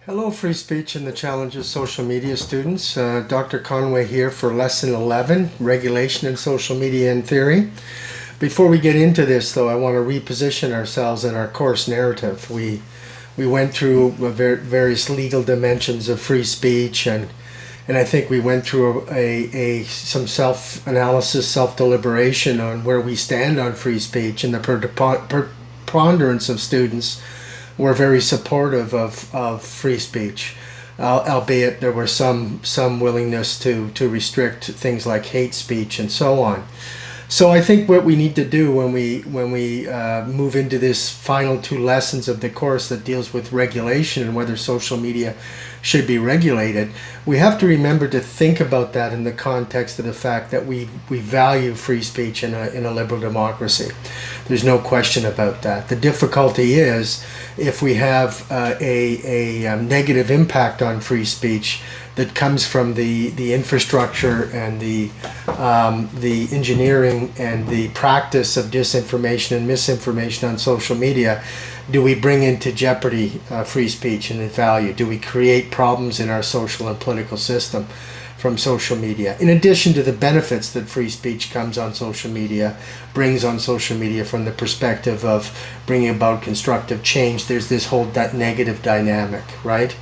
Hello, free speech and the challenges social media students. Dr. Conway here for lesson 11, regulation in social media and theory. Before we get into this, though, I want to reposition ourselves in our course narrative. We went through various legal dimensions of free speech, and I think we went through some self-analysis, self-deliberation on where we stand on free speech, and the preponderance of students were very supportive of free speech, albeit there were some willingness to restrict things like hate speech and so on. So I think what we need to do when we move into this final two lessons of the course that deals with regulation and whether social media should be regulated, we have to remember to think about that in the context of the fact that we value free speech in a liberal democracy. There's no question about that. The difficulty is if we have a negative impact on free speech that comes from the infrastructure and the engineering and the practice of disinformation and misinformation on social media. Do we bring into jeopardy free speech and its value? Do we create problems in our social and political system from social media? In addition to the benefits that free speech brings on social media from the perspective of bringing about constructive change, there's this whole negative dynamic, right?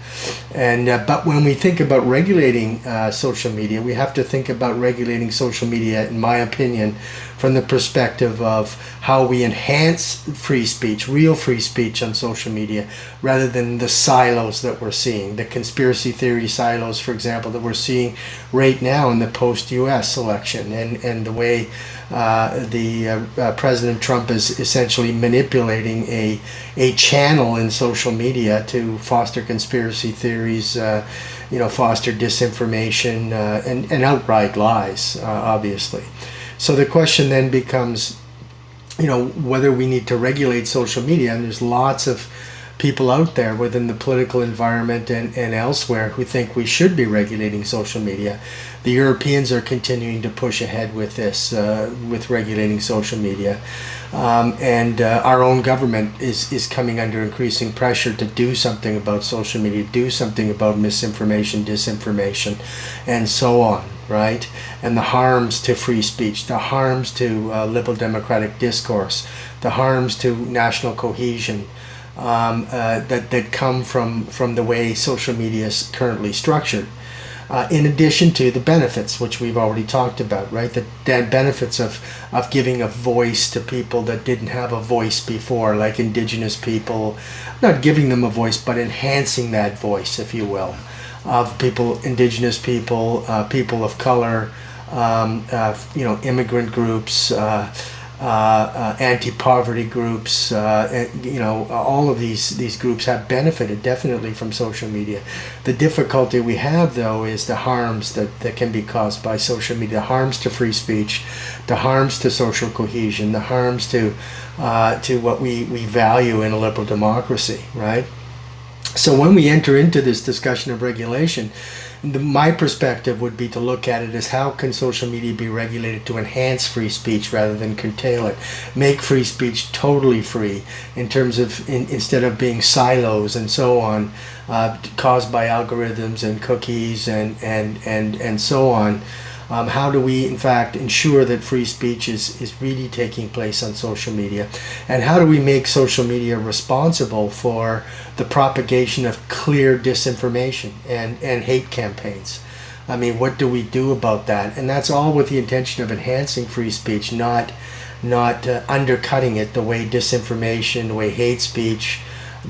And but when we think about regulating social media, we have to think about regulating social media, in my opinion, from the perspective of how we enhance free speech, real free speech on social media, rather than the silos that we're seeing, the conspiracy theory silos, for example, that we're seeing right now in the post-US election, and the way President Trump is essentially manipulating a channel in social media to foster conspiracy theories, foster disinformation, and outright lies, obviously. So the question then becomes, whether we need to regulate social media, and there's lots of people out there within the political environment and elsewhere who think we should be regulating social media. The Europeans are continuing to push ahead with this, with regulating social media. And our own government is coming under increasing pressure to do something about social media, do something about misinformation, disinformation, and so on, right? And the harms to free speech, the harms to liberal democratic discourse, the harms to national cohesion, that come from the way social media is currently structured. In addition to the benefits, which we've already talked about, right? The benefits of giving a voice to people that didn't have a voice before, like Indigenous people, not giving them a voice, but enhancing that voice, if you will, of people, Indigenous people, people of color, immigrant groups, anti-poverty groups, all of these groups have benefited definitely from social media. The difficulty we have, though, is the harms that can be caused by social media, the harms to free speech, the harms to social cohesion, the harms to what we value in a liberal democracy, right? So when we enter into this discussion of regulation, my perspective would be to look at it as how can social media be regulated to enhance free speech rather than curtail it, make free speech totally free in terms of instead of being silos and so on, caused by algorithms and cookies and so on. How do we, in fact, ensure that free speech is really taking place on social media? And how do we make social media responsible for the propagation of clear disinformation and hate campaigns? I mean, what do we do about that? And that's all with the intention of enhancing free speech, not undercutting it the way disinformation, the way hate speech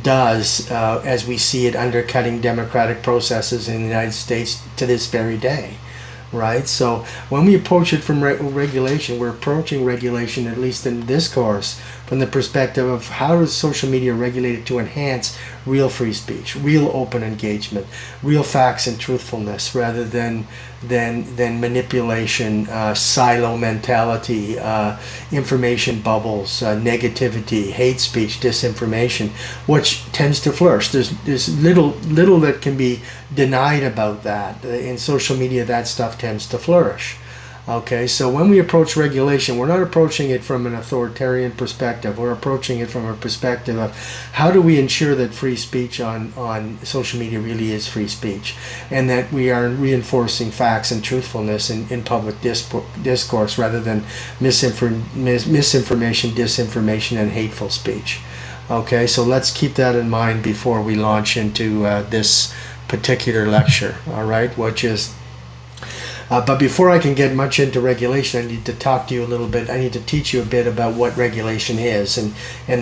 does, as we see it undercutting democratic processes in the United States to this very day. Right? So when we approach it from regulation, we're approaching regulation, at least in this course, from the perspective of how is social media regulated to enhance real free speech, real open engagement, real facts and truthfulness, rather than manipulation, silo mentality, information bubbles, negativity, hate speech, disinformation, which tends to flourish. There's little that can be denied about that. In social media, that stuff tends to flourish. Okay, so when we approach regulation, we're not approaching it from an authoritarian perspective. We're approaching it from a perspective of how do we ensure that free speech on social media really is free speech, and that we are reinforcing facts and truthfulness in public discourse rather than misinformation, disinformation, and hateful speech. Okay, so let's keep that in mind before we launch into this particular lecture, all right, which is but before I can get much into regulation, I need to talk to you a little bit. I need to teach you a bit about what regulation is and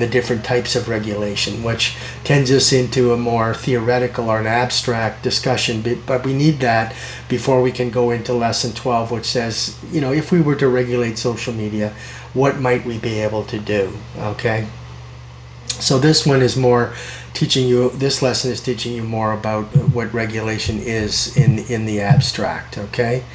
the different types of regulation, which tends us into a more theoretical or an abstract discussion. But we need that before we can go into lesson 12, which says, you know, if we were to regulate social media, what might we be able to do? Okay. So this one is more teaching you, this lesson is teaching you more about what regulation is in the abstract, okay?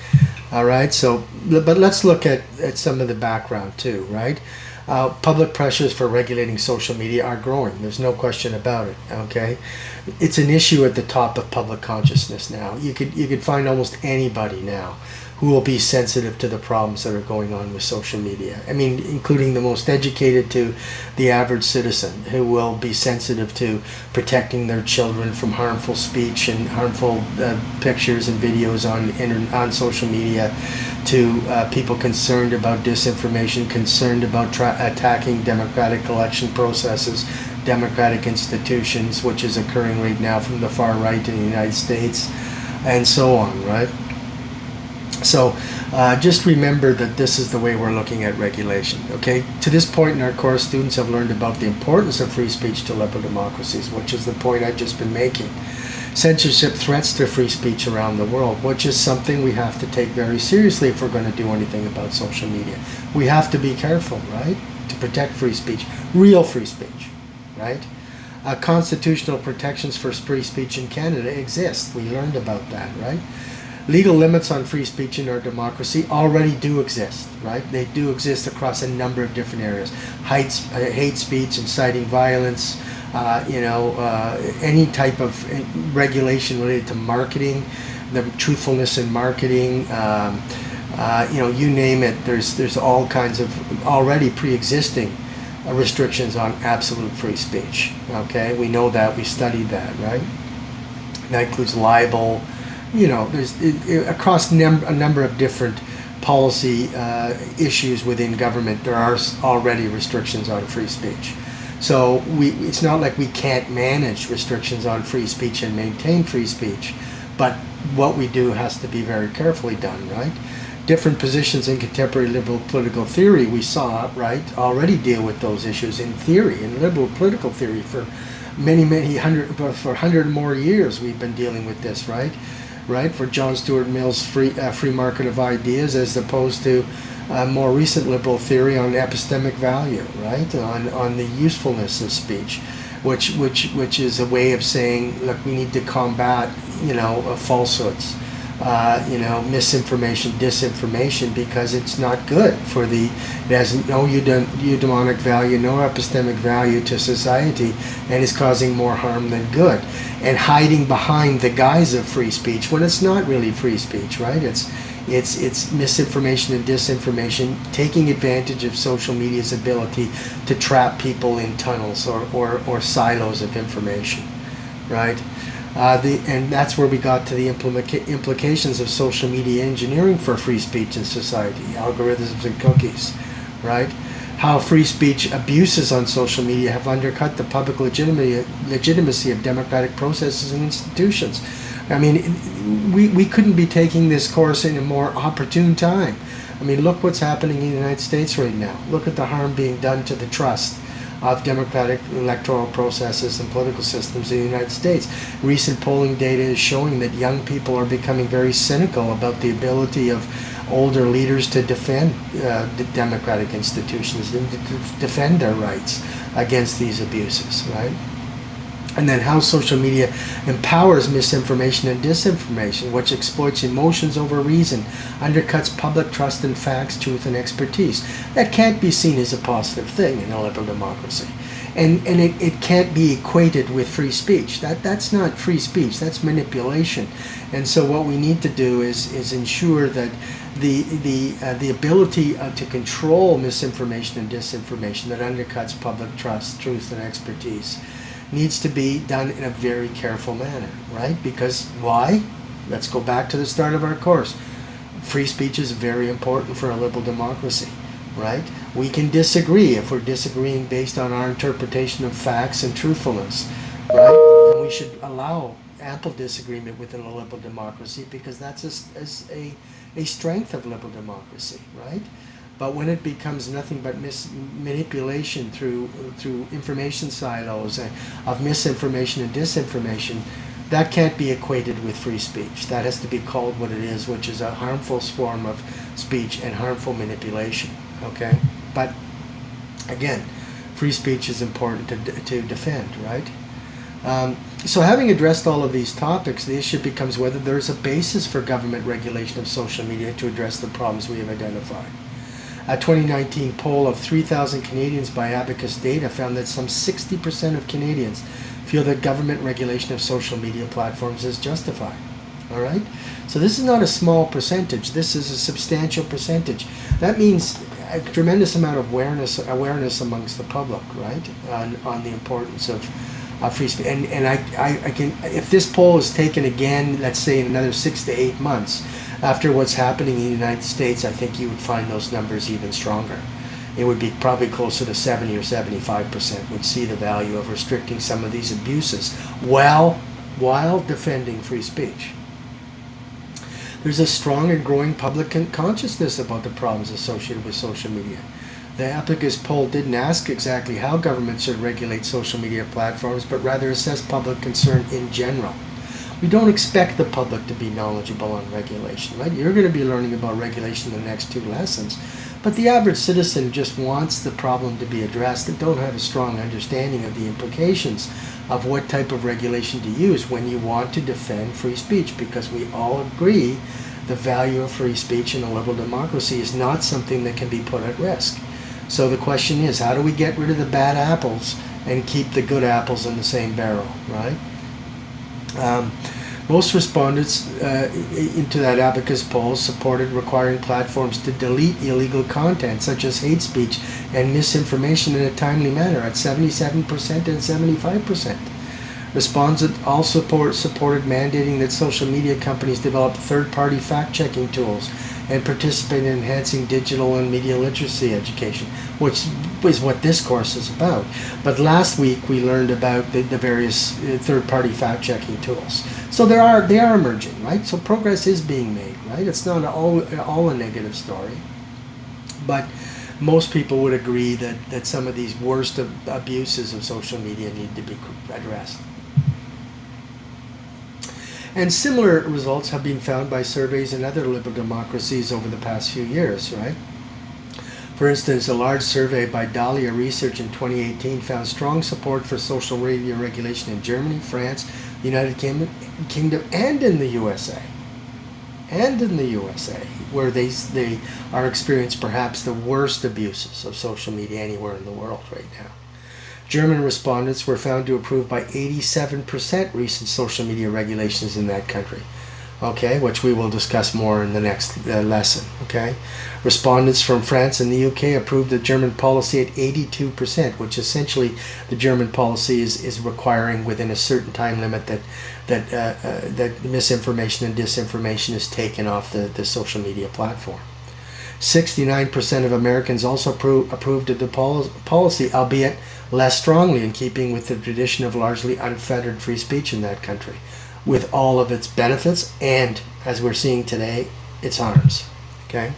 All right, so, but let's look at some of the background too, right? Public pressures for regulating social media are growing. There's no question about it, okay? It's an issue at the top of public consciousness now. You could find almost anybody now who will be sensitive to the problems that are going on with social media. I mean, including the most educated to the average citizen, who will be sensitive to protecting their children from harmful speech and harmful pictures and videos on social media, to people concerned about disinformation, concerned about attacking democratic election processes, democratic institutions, which is occurring right now from the far right in the United States, and so on, right? So just remember that this is the way we're looking at regulation, okay? To this point in our course, students have learned about the importance of free speech to liberal democracies, which is the point I've just been making. Censorship threats to free speech around the world, which is something we have to take very seriously if we're going to do anything about social media. We have to be careful, right, to protect free speech, real free speech, right? Constitutional protections for free speech in Canada exist. We learned about that, right? Legal limits on free speech in our democracy already do exist, right? They do exist across a number of different areas. Hate speech, inciting violence, any type of regulation related to marketing, the truthfulness in marketing, you name it. There's all kinds of already pre-existing restrictions on absolute free speech, okay? We know that, we studied that, right? That includes libel. You know, there's across a number of different policy issues within government, there are already restrictions on free speech. So it's not like we can't manage restrictions on free speech and maintain free speech, but what we do has to be very carefully done, right? Different positions in contemporary liberal political theory, we saw, right, already deal with those issues in theory, in liberal political theory for many 100 more years we've been dealing with this, right? Right, for John Stuart Mill's free market of ideas, as opposed to more recent liberal theory on epistemic value, right, on the usefulness of speech, which is a way of saying, look, we need to combat, falsehoods, misinformation, disinformation, because it's not good for it has no eudaimonic value, no epistemic value to society, and is causing more harm than good, and hiding behind the guise of free speech when it's not really free speech, right? It's misinformation and disinformation, taking advantage of social media's ability to trap people in tunnels or silos of information, right? And that's where we got to the implications of social media engineering for free speech in society, algorithms and cookies, right? How free speech abuses on social media have undercut the public legitimacy of democratic processes and institutions. I mean, we couldn't be taking this course in a more opportune time. I mean, look what's happening in the United States right now. Look at the harm being done to the trust of democratic electoral processes and political systems in the United States. Recent polling data is showing that young people are becoming very cynical about the ability of older leaders to defend the democratic institutions and to defend their rights against these abuses, right? And then how social media empowers misinformation and disinformation, which exploits emotions over reason, undercuts public trust in facts, truth, and expertise. That can't be seen as a positive thing in a liberal democracy. and it can't be equated with free speech. That's not free speech, that's manipulation. And so what we need to do is ensure that the ability to control misinformation and disinformation that undercuts public trust, truth, and expertise needs to be done in a very careful manner, right? Because why? Let's go back to the start of our course. Free speech is very important for a liberal democracy, right? We can disagree if we're disagreeing based on our interpretation of facts and truthfulness, right? And we should allow ample disagreement within a liberal democracy, because that's a strength of liberal democracy, right? But when it becomes nothing but manipulation through information silos of misinformation and disinformation, that can't be equated with free speech. That has to be called what it is, which is a harmful form of speech and harmful manipulation, okay? But again, free speech is important to defend, right? So having addressed all of these topics, the issue becomes whether there's a basis for government regulation of social media to address the problems we have identified. A 2019 poll of 3,000 Canadians by Abacus Data found that some 60% of Canadians feel that government regulation of social media platforms is justified. All right? So this is not a small percentage. This is a substantial percentage. That means a tremendous amount of awareness amongst the public, right, on the importance of free speech. And I can, if this poll is taken again, let's say in another 6 to 8 months, after what's happening in the United States, I think you would find those numbers even stronger. It would be probably closer to 70 or 75% would see the value of restricting some of these abuses while defending free speech. There's a strong and growing public consciousness about the problems associated with social media. The Abacus poll didn't ask exactly how governments should regulate social media platforms, but rather assess public concern in general. We don't expect the public to be knowledgeable on regulation, right? You're going to be learning about regulation in the next 2 lessons. But the average citizen just wants the problem to be addressed and don't have a strong understanding of the implications of what type of regulation to use when you want to defend free speech, because we all agree the value of free speech in a liberal democracy is not something that can be put at risk. So the question is, how do we get rid of the bad apples and keep the good apples in the same barrel, right? Most respondents into that Abacus poll supported requiring platforms to delete illegal content such as hate speech and misinformation in a timely manner at 77% and 75%. Respondents also supported mandating that social media companies develop third-party fact-checking tools and participate in enhancing digital and media literacy education, which is what this course is about. But last week we learned about the various third-party fact-checking tools. So they are emerging, right? So progress is being made, right? It's not all a negative story. But most people would agree that some of these worst abuses of social media need to be addressed. And similar results have been found by surveys in other liberal democracies over the past few years, right? For instance, a large survey by Dahlia Research in 2018 found strong support for social media regulation in Germany, France, the United Kingdom, and in the USA. And in the USA, where they are experiencing perhaps the worst abuses of social media anywhere in the world right now. German respondents were found to approve by 87% recent social media regulations in that country, okay, which we will discuss more in the next lesson, okay. Respondents from France and the UK approved the German policy at 82%, which essentially the German policy is requiring within a certain time limit that misinformation and disinformation is taken off the social media platform. 69% of Americans also approved of the policy, albeit less strongly, in keeping with the tradition of largely unfettered free speech in that country, with all of its benefits and, as we're seeing today, its harms. Okay?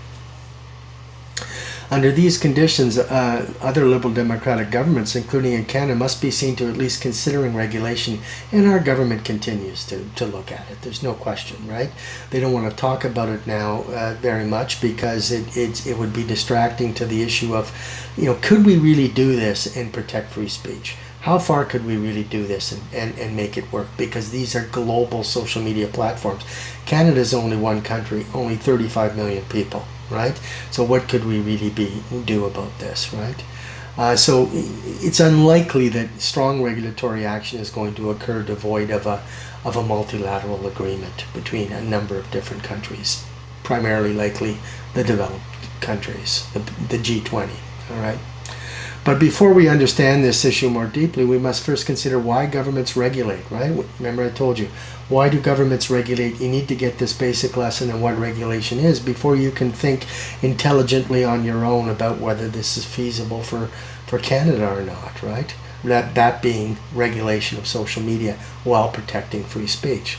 Under these conditions, other liberal democratic governments, including in Canada, must be seen to at least considering regulation, and our government continues to look at it. There's no question, right? They don't want to talk about it now very much because it would be distracting to the issue of, could we really do this and protect free speech? How far could we really do this and make it work? Because these are global social media platforms. Canada is only one country, only 35 million people. Right? So what could we really do about this, right? So it's unlikely that strong regulatory action is going to occur devoid of a multilateral agreement between a number of different countries, primarily likely the developed countries, the G20. All right. But before we understand this issue more deeply, we must first consider why governments regulate, right? Remember I told you, why do governments regulate? You need to get this basic lesson in what regulation is before you can think intelligently on your own about whether this is feasible for Canada or not, right? That being regulation of social media while protecting free speech.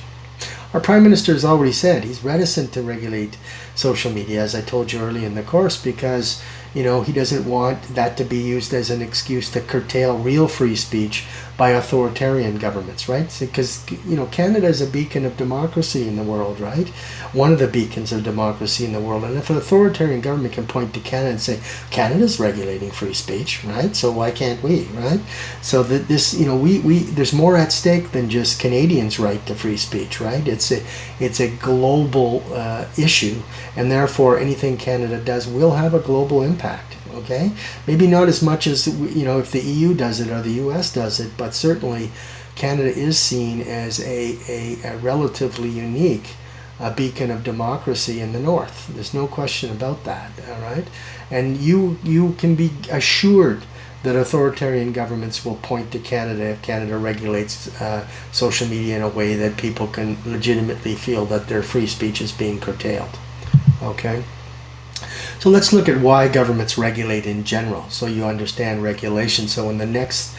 Our Prime Minister has already said he's reticent to regulate social media, as I told you early in the course, because he doesn't want that to be used as an excuse to curtail real free speech by authoritarian governments, right? Because Canada is a beacon of democracy in the world, right? One of the beacons of democracy in the world. And if an authoritarian government can point to Canada and say, Canada's regulating free speech, right? So why can't we, right? So that this, there's more at stake than just Canadians' right to free speech, right? It's a global issue, and therefore anything Canada does will have a global impact. Okay, maybe not as much as if the EU does it or the US does it, but certainly Canada is seen as a relatively unique beacon of democracy in the North. There's no question about that. All right, and you can be assured that authoritarian governments will point to Canada if Canada regulates social media in a way that people can legitimately feel that their free speech is being curtailed. Okay. So let's look at why governments regulate in general, so you understand regulation. So in the next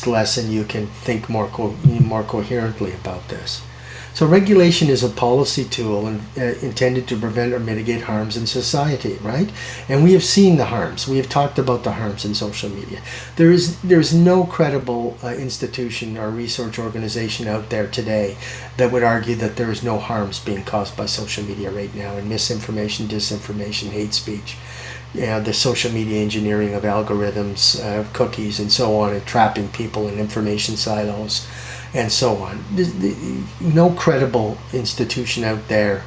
lesson, you can think more coherently about this. So regulation is a policy tool intended to prevent or mitigate harms in society, right? And we have seen the harms. We have talked about the harms in social media. There is no credible institution or research organization out there today that would argue that there is no harms being caused by social media right now, and misinformation, disinformation, hate speech. The social media engineering of algorithms, cookies, and so on, and trapping people in information silos, and so on. No credible institution out there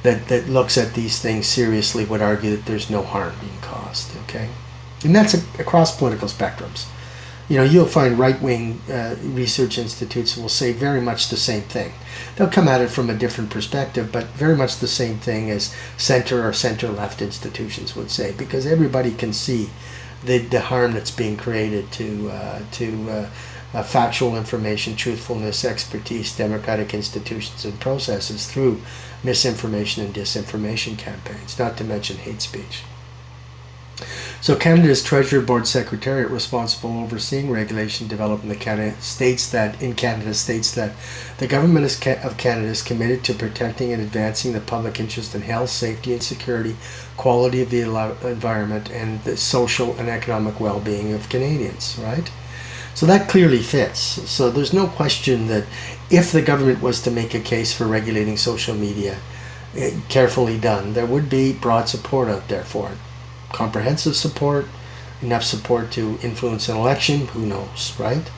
that looks at these things seriously would argue that there's no harm being caused, okay? And that's across political spectrums. You'll find right-wing research institutes will say very much the same thing. They'll come at it from a different perspective, but very much the same thing as center or center-left institutions would say, because everybody can see the harm that's being created to factual information, truthfulness, expertise, democratic institutions and processes through misinformation and disinformation campaigns, not to mention hate speech. So Canada's Treasury Board Secretariat, responsible overseeing regulation development in Canada, states that the government of Canada is committed to protecting and advancing the public interest in health, safety and security, quality of the environment, and the social and economic well-being of Canadians, right? So that clearly fits. So there's no question that if the government was to make a case for regulating social media, carefully done, there would be broad support out there for it. Comprehensive support, enough support to influence an election, who knows, right?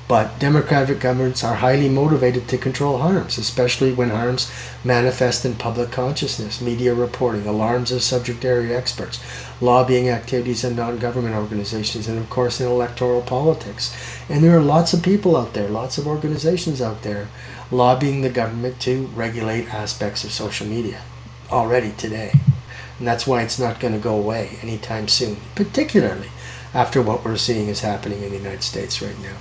But democratic governments are highly motivated to control harms, especially when harms manifest in public consciousness, media reporting, alarms of subject area experts, lobbying activities in non-government organizations, and of course in electoral politics. And there are lots of people out there, lots of organizations out there lobbying the government to regulate aspects of social media already today. And that's why it's not going to go away anytime soon, particularly after what we're seeing is happening in the United States right now.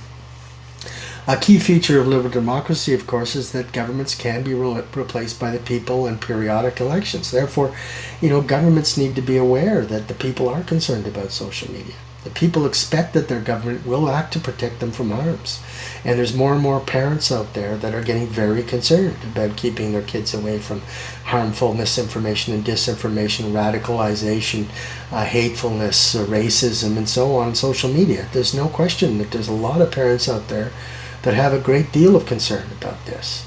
A key feature of liberal democracy, of course, is that governments can be replaced by the people in periodic elections. Therefore, governments need to be aware that the people are concerned about social media. The people expect that their government will act to protect them from harms. And there's more and more parents out there that are getting very concerned about keeping their kids away from harmful misinformation and disinformation, radicalization, hatefulness, racism, and so on social media. There's no question that there's a lot of parents out there that have a great deal of concern about this.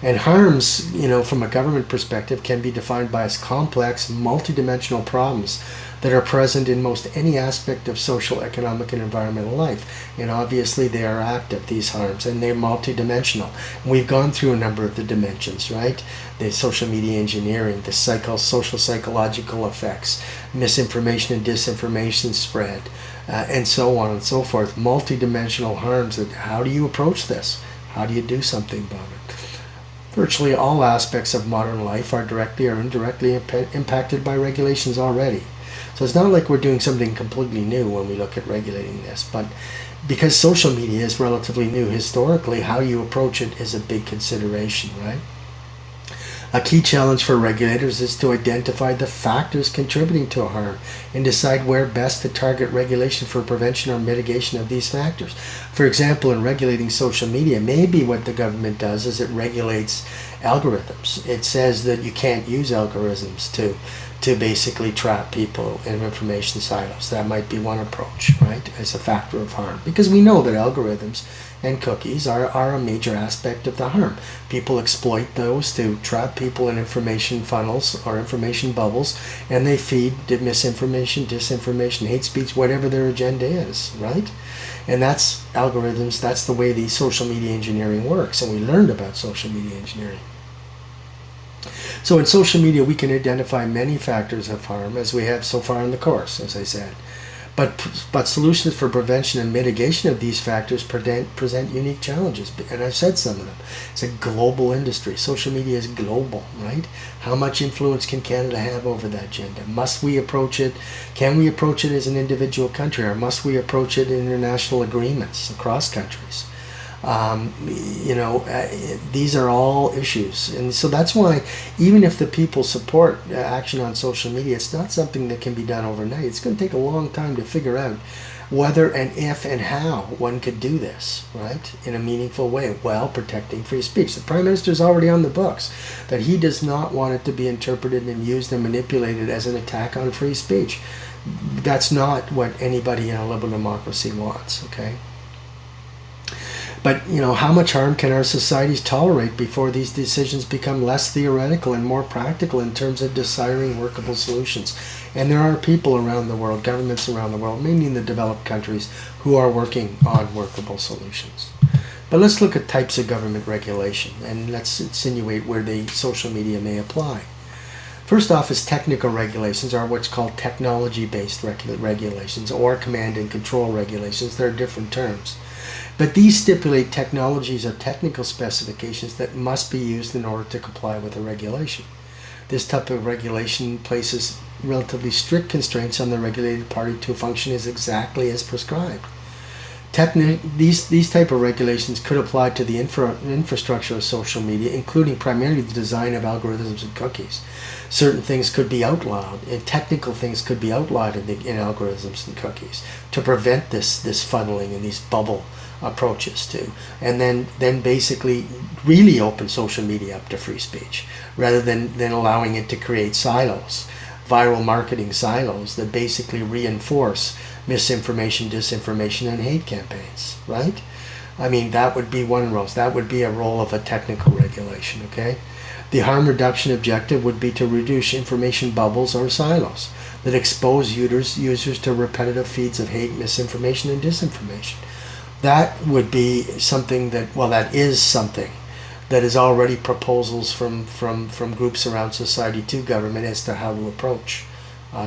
And harms, from a government perspective, can be defined by as complex, multidimensional problems that are present in most any aspect of social, economic, and environmental life. And obviously they are active, these harms, and they're multidimensional. We've gone through a number of the dimensions, right? The social media engineering, the social psychological effects, misinformation and disinformation spread, and so on and so forth. Multidimensional harms. How do you approach this? How do you do something about it? Virtually all aspects of modern life are directly or indirectly impacted by regulations already. So it's not like we're doing something completely new when we look at regulating this, but because social media is relatively new historically, how you approach it is a big consideration, right? A key challenge for regulators is to identify the factors contributing to a harm and decide where best to target regulation for prevention or mitigation of these factors. For example, in regulating social media, maybe what the government does is it regulates algorithms. It says that you can't use algorithms to basically trap people in information silos. That might be one approach, right, as a factor of harm. Because we know that algorithms and cookies are a major aspect of the harm. People exploit those to trap people in information funnels or information bubbles, and they feed misinformation, disinformation, hate speech, whatever their agenda is, right? And that's algorithms, that's the way the social media engineering works, and we learned about social media engineering. So in social media, we can identify many factors of harm, as we have so far in the course, as I said. But solutions for prevention and mitigation of these factors present unique challenges, and I've said some of them. It's a global industry. Social media is global, right? How much influence can Canada have over that agenda? Must we approach it? Can we approach it as an individual country, or must we approach it in international agreements across countries? These are all issues, and so that's why even if the people support action on social media, it's not something that can be done overnight. It's going to take a long time to figure out whether and if and how one could do this, right, in a meaningful way while protecting free speech. The Prime Minister's already on the books that he does not want it to be interpreted and used and manipulated as an attack on free speech. That's not what anybody in a liberal democracy wants, okay? But, how much harm can our societies tolerate before these decisions become less theoretical and more practical in terms of desiring workable solutions? And there are people around the world, governments around the world, mainly in the developed countries, who are working on workable solutions. But let's look at types of government regulation, and let's insinuate where the social media may apply. First off is technical regulations, or what's called technology-based regulations, or command and control regulations. They're different terms. But these stipulate technologies or technical specifications that must be used in order to comply with a regulation. This type of regulation places relatively strict constraints on the regulated party to function as exactly as prescribed. These type of regulations could apply to the infrastructure of social media, including primarily the design of algorithms and cookies. Certain things could be outlawed, and technical things could be outlawed in algorithms and cookies to prevent this funneling and these bubble approaches to, and then basically really open social media up to free speech rather than allowing it to create silos, viral marketing silos that basically reinforce misinformation, disinformation, and hate campaigns, right? I mean, that would be one role. That would be a role of a technical regulation, okay? The harm reduction objective would be to reduce information bubbles or silos that expose users to repetitive feeds of hate, misinformation, and disinformation. That would be something that is something that is already proposals from groups around society to government as to how to approach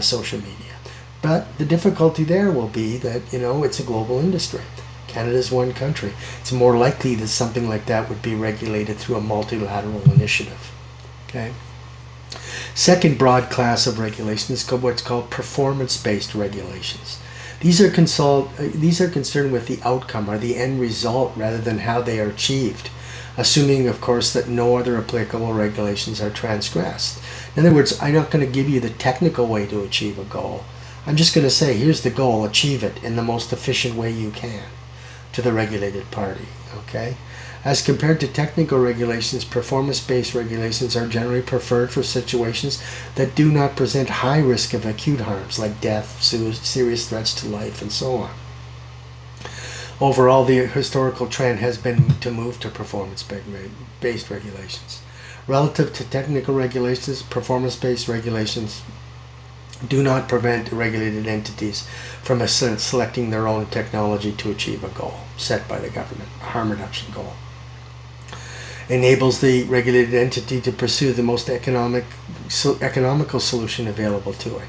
social media. But the difficulty there will be that, it's a global industry. Canada's one country. It's more likely that something like that would be regulated through a multilateral initiative. Okay. Second broad class of regulation is what's called performance-based regulations. These are concerned with the outcome or the end result rather than how they are achieved, assuming, of course, that no other applicable regulations are transgressed. In other words, I'm not going to give you the technical way to achieve a goal. I'm just going to say, here's the goal, achieve it in the most efficient way you can to the regulated party, okay? As compared to technical regulations, performance-based regulations are generally preferred for situations that do not present high risk of acute harms like death, serious threats to life, and so on. Overall, the historical trend has been to move to performance-based regulations. Relative to technical regulations, performance-based regulations do not prevent regulated entities from selecting their own technology to achieve a goal set by the government, a harm reduction goal. Enables the regulated entity to pursue the most economical solution available to it.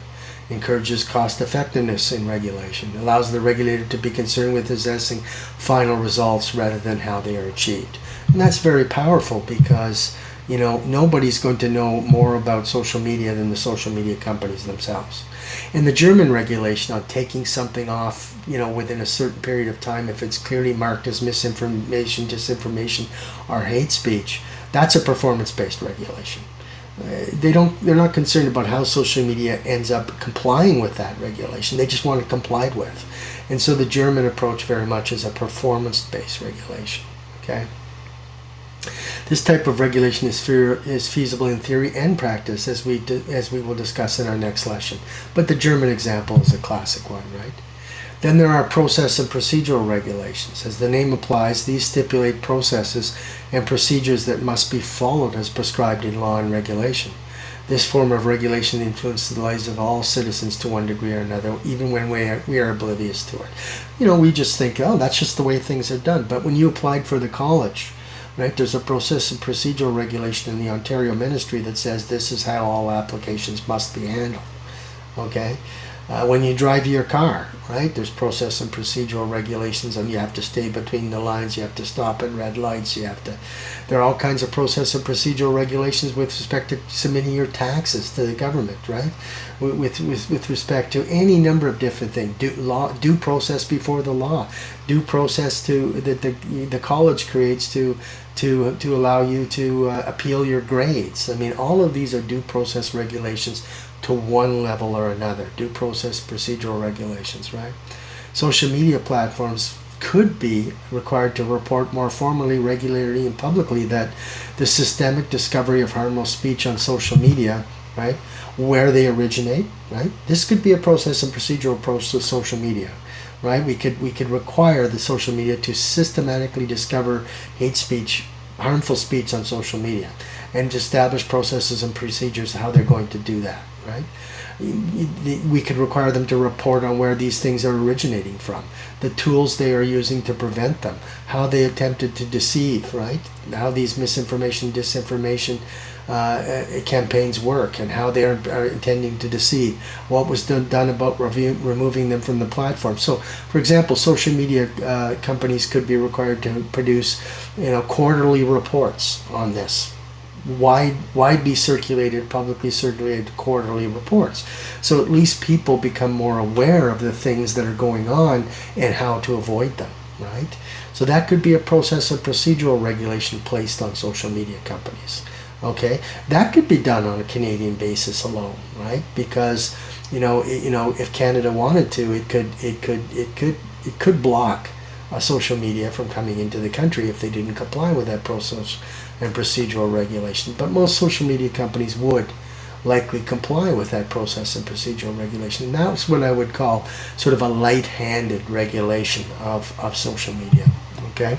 encourages cost effectiveness in regulation, allows the regulator to be concerned with assessing final results rather than how they are achieved. And that's very powerful because, you know, nobody's going to know more about social media than the social media companies themselves. And the German regulation on taking something off, you know, within a certain period of time, if it's clearly marked as misinformation, disinformation, or hate speech, that's a performance-based regulation. They're not concerned about how social media ends up complying with that regulation. They just want it complied with. And so the German approach very much is a performance-based regulation. Okay. This type of regulation is feasible in theory and practice, as we will discuss in our next lesson. But the German example is a classic one, right? Then there are process and procedural regulations. As the name implies, these stipulate processes and procedures that must be followed as prescribed in law and regulation. This form of regulation influences the lives of all citizens to one degree or another, even when we are oblivious to it. You know, we just think, oh, that's just the way things are done. But when you applied for the college, right, there's a process and procedural regulation in the Ontario Ministry that says this is how all applications must be handled. Okay? When you drive your car, right, there's process and procedural regulations, and you have to stay between the lines, you have to stop at red lights, there are all kinds of process and procedural regulations with respect to submitting your taxes to the government, right, with respect to any number of different things. Due process before the law, due process that the college creates to allow you to appeal your grades. I mean, all of these are due process regulations to one level or another. Due process procedural regulations, right? Social media platforms could be required to report more formally, regularly, and publicly that the systemic discovery of harmful speech on social media, right, where they originate, right? This could be a process and procedural approach to social media, right? We could require the social media to systematically discover hate speech, harmful speech on social media, and to establish processes and procedures how they're going to do that, right? We could require them to report on where these things are originating from, the tools they are using to prevent them, how they attempted to deceive, right? How these misinformation, disinformation campaigns work, and how they are intending to deceive. What was done about removing them from the platform. So, for example, social media companies could be required to produce, you know, quarterly reports on this. Widely circulated, publicly circulated quarterly reports. So at least people become more aware of the things that are going on and how to avoid them, right? So that could be a process of procedural regulation placed on social media companies. Okay, that could be done on a Canadian basis alone, right? Because you know, if Canada wanted to, it could block social media from coming into the country if they didn't comply with that process and procedural regulation. But most social media companies would likely comply with that process and procedural regulation. And that's what I would call sort of a light-handed regulation of social media. Okay?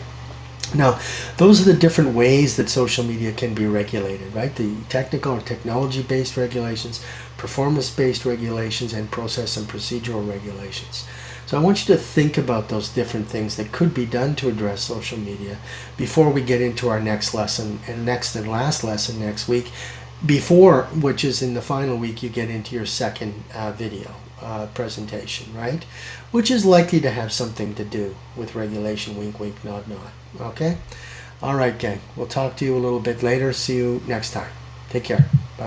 Now, those are the different ways that social media can be regulated, right? The technical or technology-based regulations, performance-based regulations, and process and procedural regulations. So I want you to think about those different things that could be done to address social media before we get into our next lesson and next and last lesson next week, which is in the final week, you get into your second video presentation, right? Which is likely to have something to do with regulation, wink, wink, nod, nod. Okay? All right, gang. We'll talk to you a little bit later. See you next time. Take care.